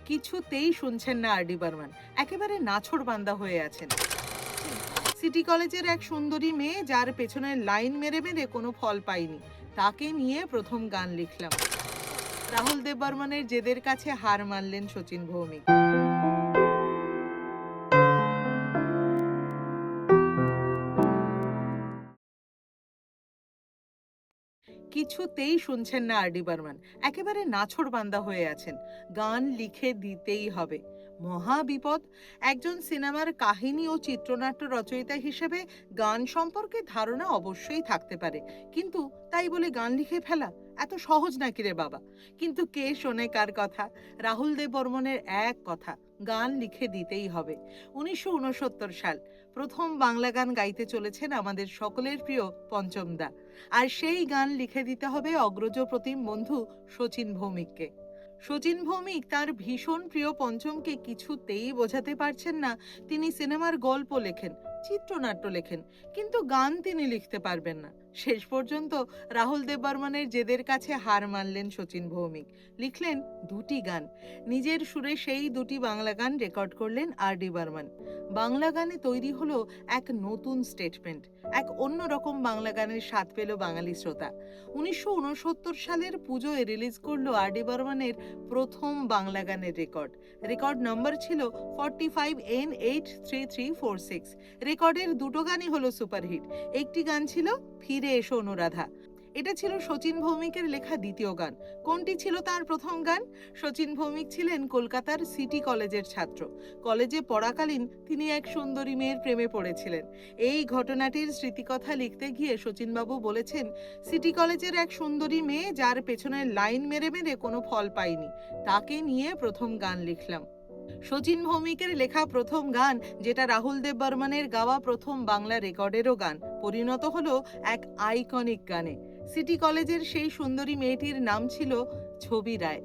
কিছুতেই শুনছেন না আর.ডি. বর্মন, একেবারে নাছোড়বান্দা হয়ে আছেন। সিটি কলেজের এক সুন্দরী মেয়ে, যার পেছনে লাইন মেরে মেরে কোনো ফল পাইনি, তাকে নিয়ে প্রথম গান লিখলাম। রাহুল দেব বর্মনের জেদের কাছে হার মানলেন শচীন ভৌমিক। কিছুতেই শুনছেন না আর.ডি. বর্মন, একেবারে নাছোড়বান্দা হয়ে আছেন। গান লিখে দিতেই হবে। মহা বিপদ। একজন সিনেমার কাহিনী ও চিত্রনাট্য রচয়িতা হিসেবে গান সম্পর্কে ধারণা অবশ্যই থাকতে পারে, কিন্তু তাই বলে গান লিখে ফেলা এত সহজ নাকি রে বাবা? কিন্তু কে শোনে কার কথা? রাহুল দেব বর্মনের এক কথা, গান লিখে দিতেই হবে। 1969 সাল, প্রথম বাংলা গান গাইতে চলেছেন আমাদের সকলের প্রিয় পঞ্চম দা। আর সেই গান লিখে দিতে হবে অগ্রজ প্রতিম বন্ধু শচীন ভৌমিককে। শচীন ভৌমিক তার ভীষণ প্রিয় পঞ্চমকে কিছুতেই বোঝাতে পারছেন না তিনি সিনেমার গল্প লেখেন, চিত্রনাট্য লেখেন, কিন্তু গান তিনি লিখতে পারবেন না। শেষ পর্যন্ত রাহুল দেব বর্মনের জেদের কাছে হার মানলেন শচীন ভৌমিক। লিখলেন দুটি গান। নিজের সুরে সেই দুটি বাংলা গান রেকর্ড করলেন আর.ডি. বর্মন। বাংলা গানে তৈরি হলো এক নতুন স্টেটমেন্ট, এক অন্যরকম বাংলা গানের স্বাদ পেল বাঙালি শ্রোতা। 1969 সালের পুজোয় রিলিজ করলো আর.ডি. বর্মনের প্রথম বাংলা গানের রেকর্ড। রেকর্ড নম্বর ছিল 45N83346। রেকর্ডের দুটো গানই হলো সুপারহিট। একটি গান ছিল ফিরে এসো অনুরাধা। এটা ছিল শচীন ভৌমিকের লেখা দ্বিতীয় গান। কোনটি ছিল তার প্রথম গান? শচীন ভৌমিক ছিলেন কলকাতার সিটি কলেজের ছাত্র। কলেজে পড়াকালীন তিনি এক সুন্দরী মেয়ের প্রেমে পড়েছিলেন। এই ঘটনাটির স্মৃতিকথা লিখতে গিয়ে শচীনবাবু বলেছেন, সিটি কলেজের এক সুন্দরী মেয়ে, যার পেছনে লাইন মেরে মেরে কোনো ফল পাইনি, তাকে নিয়ে প্রথম গান লিখলাম। শচীন ভৌমিকের লেখা প্রথম গান, যেটা রাহুল দেব বর্মনের গাওয়া প্রথম বাংলা রেকর্ডেরও গান, পরিণত হলো এক আইকনিক গানে। সিটি কলেজের সেই সুন্দরী মেয়েটির নাম ছিল ছবি রায়।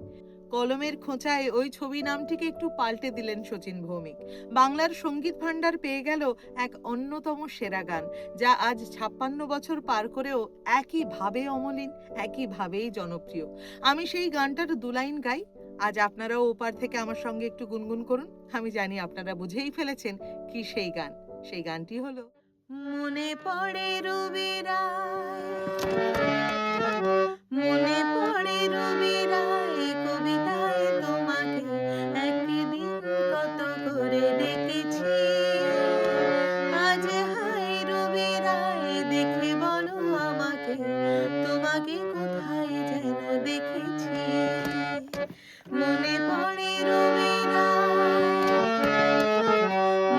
কলমের খোঁচায় ওই ছবি নামটিকে একটু পাল্টে দিলেন শচীন ভৌমিক। বাংলার সঙ্গীত ভাণ্ডার পেয়ে গেল এক অন্যতম সেরা গান, যা আজ 56 বছর পার করেও একইভাবে অমলিন, একইভাবেই জনপ্রিয়। আমি সেই গানটার দুলাইন গাই, আজ আপনারাও ওপার থেকে আমার সঙ্গে একটু গুনগুন করুন। আমি জানি আপনারা বুঝেই ফেলেছেন কি সেই গান। সেই গানটি হলো, মনে পড়ে রবি রায়, মনে পড়ে রবি রায়, কবিতায় তোমাকে একদিন কত করে ডেকেছি। আজ হায় রবি রায়, দেখে বলো আমাকে, তোমাকে কোথায় যেন দেখেছি। মনে পড়ে রবি রায়,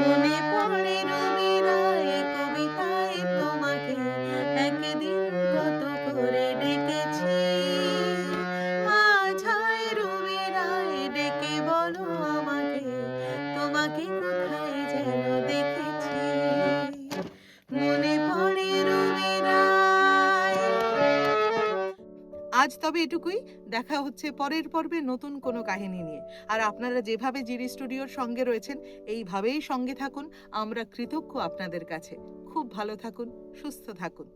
মনে পড়ে রবি রায়, কবিতায় তোমাকে একদিন কত করে ডেকেছি। আজ হায় রবি রায়, ডেকে বলো আমাকে, তোমাকে কোথায় যেন দেখেছি। মনে পড়ে রবি রায়। আজ তবে এটুকুই। দেখা হচ্ছে পরের পর্বে নতুন কোনো কাহিনী নিয়ে। আর আপনারা যেভাবে জিডি স্টুডিওর সঙ্গে রয়েছেন, এইভাবেই সঙ্গে থাকুন। আমরা কৃতজ্ঞ আপনাদের কাছে। খুব ভালো থাকুন, সুস্থ থাকুন।